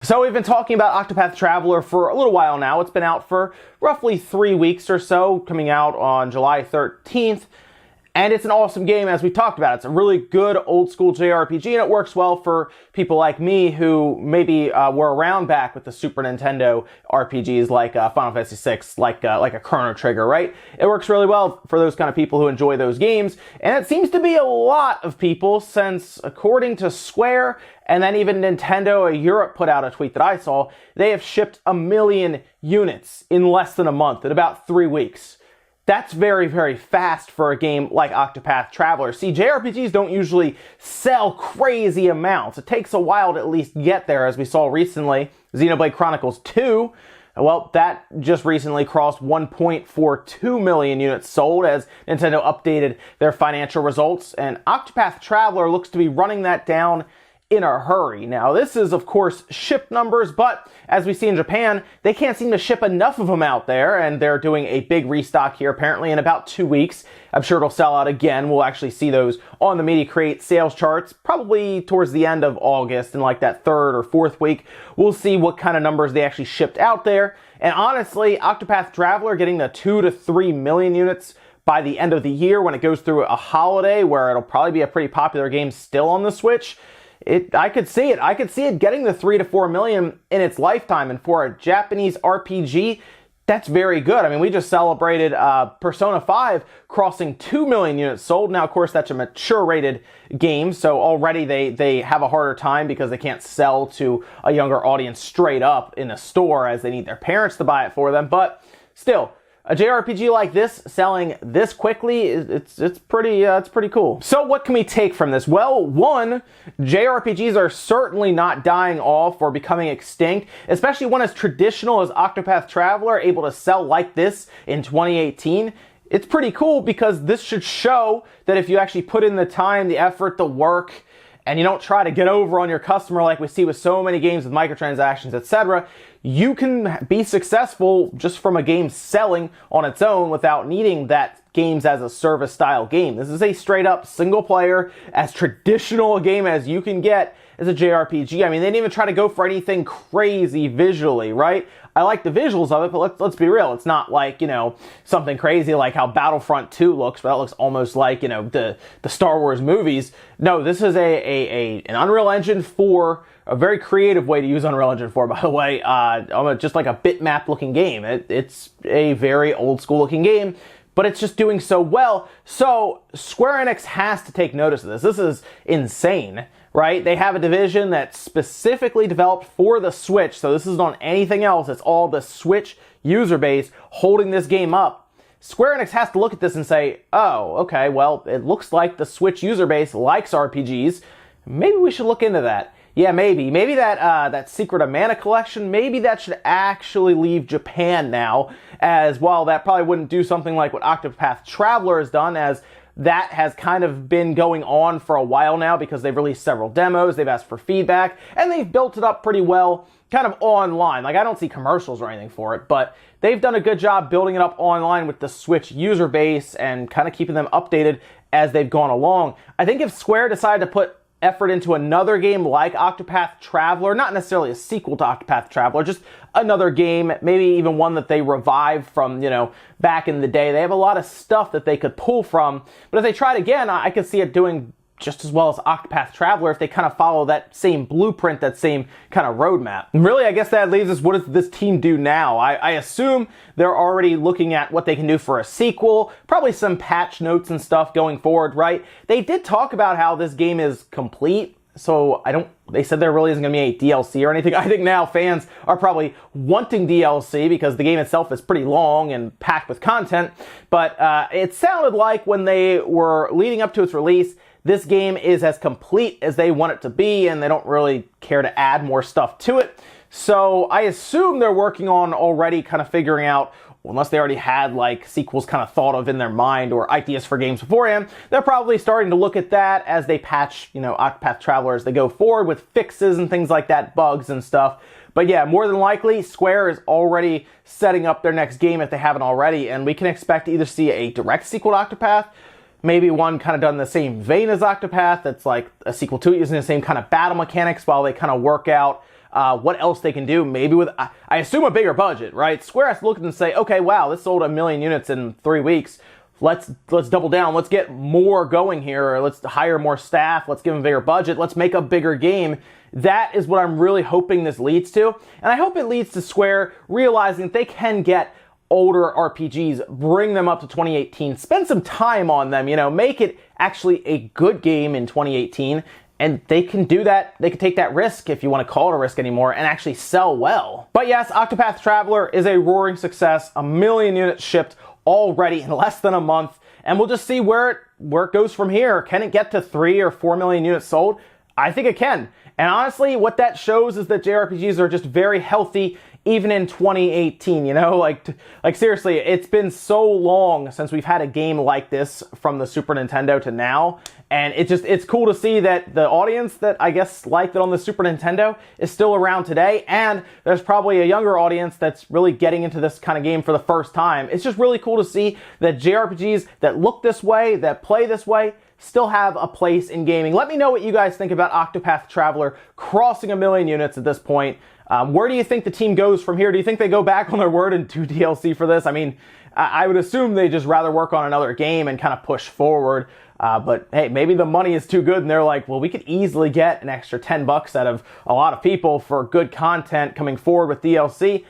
So we've been talking about Octopath Traveler for a little while now. It's been out for roughly 3 weeks or so, coming out on July 13th. And it's an awesome game, as we talked about. It's a really good old school JRPG, and it works well for people like me who maybe were around back with the Super Nintendo RPGs like Final Fantasy VI, like a Chrono Trigger, right? It works really well for those kind of people who enjoy those games, and it seems to be a lot of people since, according to Square, and then even Nintendo Europe put out a tweet that I saw, they have shipped 1 million units in less than a month, in about 3 weeks. That's very, very fast for a game like Octopath Traveler. See, JRPGs don't usually sell crazy amounts. It takes a while to at least get there, as we saw recently. Xenoblade Chronicles 2, well, that just recently crossed 1.42 million units sold as Nintendo updated their financial results, and Octopath Traveler looks to be running that down in a hurry. Now, this is, of course, ship numbers, but as we see in Japan, they can't seem to ship enough of them out there, and they're doing a big restock here apparently in about 2 weeks. I'm sure it'll sell out again. We'll actually see those on the Media Create sales charts probably towards the end of August, in like that 3rd or 4th week. We'll see what kind of numbers they actually shipped out there. And honestly, Octopath Traveler getting the 2 to 3 million units by the end of the year when it goes through a holiday where it'll probably be a pretty popular game still on the Switch, I could see it. I could see it getting the 3 to 4 million in its lifetime, and for a Japanese RPG, that's very good. I mean, we just celebrated Persona 5 crossing 2 million units sold. Now, of course, that's a mature rated game, so already they have a harder time because they can't sell to a younger audience straight up in a store as they need their parents to buy it for them. But still, a JRPG like this selling this quickly, it's pretty cool. So what can we take from this? Well, one, JRPGs are certainly not dying off or becoming extinct, especially one as traditional as Octopath Traveler able to sell like this in 2018. It's pretty cool because this should show that if you actually put in the time, the effort, the work, and you don't try to get over on your customer like we see with so many games with microtransactions, etc., you can be successful just from a game selling on its own without needing that games as a service style game. This is a straight up single player, as traditional a game as you can get as a JRPG. I mean, they didn't even try to go for anything crazy visually, right? I like the visuals of it, but let's be real. It's not like, something crazy like how Battlefront 2 looks, but that looks almost like, the Star Wars movies. No, this is an Unreal Engine 4, a very creative way to use Unreal Engine 4, by the way, just like a bitmap looking game. It's a very old school looking game, but it's just doing so well. So Square Enix has to take notice of this. This is insane, right? They have a division that's specifically developed for the Switch, so this isn't on anything else. It's all the Switch user base holding this game up. Square Enix has to look at this and say, oh, okay, well, it looks like the Switch user base likes RPGs. Maybe we should look into that. Yeah, maybe. Maybe that Secret of Mana collection, maybe that should actually leave Japan now, as while that probably wouldn't do something like what Octopath Traveler has done, as that has kind of been going on for a while now because they've released several demos, they've asked for feedback, and they've built it up pretty well kind of online. Like, I don't see commercials or anything for it, but they've done a good job building it up online with the Switch user base and kind of keeping them updated as they've gone along. I think if Square decided to put effort into another game like Octopath Traveler, not necessarily a sequel to Octopath Traveler, just another game, maybe even one that they revived from, back in the day. They have a lot of stuff that they could pull from, but if they tried again, I could see it doing just as well as Octopath Traveler if they kind of follow that same blueprint, that same kind of roadmap. And really, I guess that leaves us, what does this team do now? I assume they're already looking at what they can do for a sequel, probably some patch notes and stuff going forward, right? They did talk about how this game is complete, so they said there really isn't going to be any DLC or anything. I think now fans are probably wanting DLC because the game itself is pretty long and packed with content, but it sounded like when they were leading up to its release, this game is as complete as they want it to be, and they don't really care to add more stuff to it. So I assume they're working on already kind of figuring out, unless they already had like sequels kind of thought of in their mind or ideas for games beforehand, they're probably starting to look at that as they patch, Octopath Traveler as they go forward with fixes and things like that, bugs and stuff. But yeah, more than likely, Square is already setting up their next game if they haven't already, and we can expect to either see a direct sequel to Octopath, maybe one kind of done in the same vein as Octopath, that's like a sequel to it using the same kind of battle mechanics while they kind of work out what else they can do, maybe with, I assume, a bigger budget, right? Square has to look at them and say, okay, wow, this sold 1 million units in 3 weeks. Let's double down. Let's get more going here. Let's hire more staff. Let's give them a bigger budget. Let's make a bigger game. That is what I'm really hoping this leads to. And I hope it leads to Square realizing that they can get older RPGs, bring them up to 2018, spend some time on them, make it actually a good game in 2018. And they can do that. They can take that risk, if you want to call it a risk anymore, and actually sell well. But yes, Octopath Traveler is a roaring success. 1 million units shipped already in less than a month. And we'll just see where it goes from here. Can it get to 3 or 4 million units sold? I think it can. And honestly, what that shows is that JRPGs are just very healthy even in 2018, like seriously, it's been so long since we've had a game like this from the Super Nintendo to now, and it's cool to see that the audience that I guess liked it on the Super Nintendo is still around today, and there's probably a younger audience that's really getting into this kind of game for the first time. It's just really cool to see that JRPGs that look this way, that play this way, still have a place in gaming. Let me know what you guys think about Octopath Traveler crossing 1 million units at this point. Where do you think the team goes from here? Do you think they go back on their word and do DLC for this? I mean, I would assume they just rather work on another game and kind of push forward. But hey, maybe the money is too good and they're like, well, we could easily get an extra $10 out of a lot of people for good content coming forward with DLC.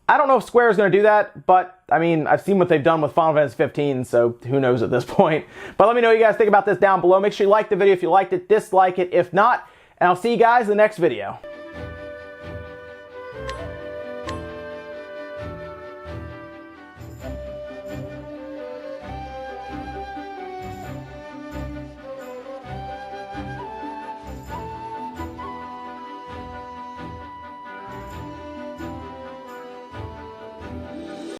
I don't know if Square is going to do that, but I mean, I've seen what they've done with Final Fantasy 15, so who knows at this point. But let me know what you guys think about this down below. Make sure you like the video if you liked it, dislike it if not, and I'll see you guys in the next video.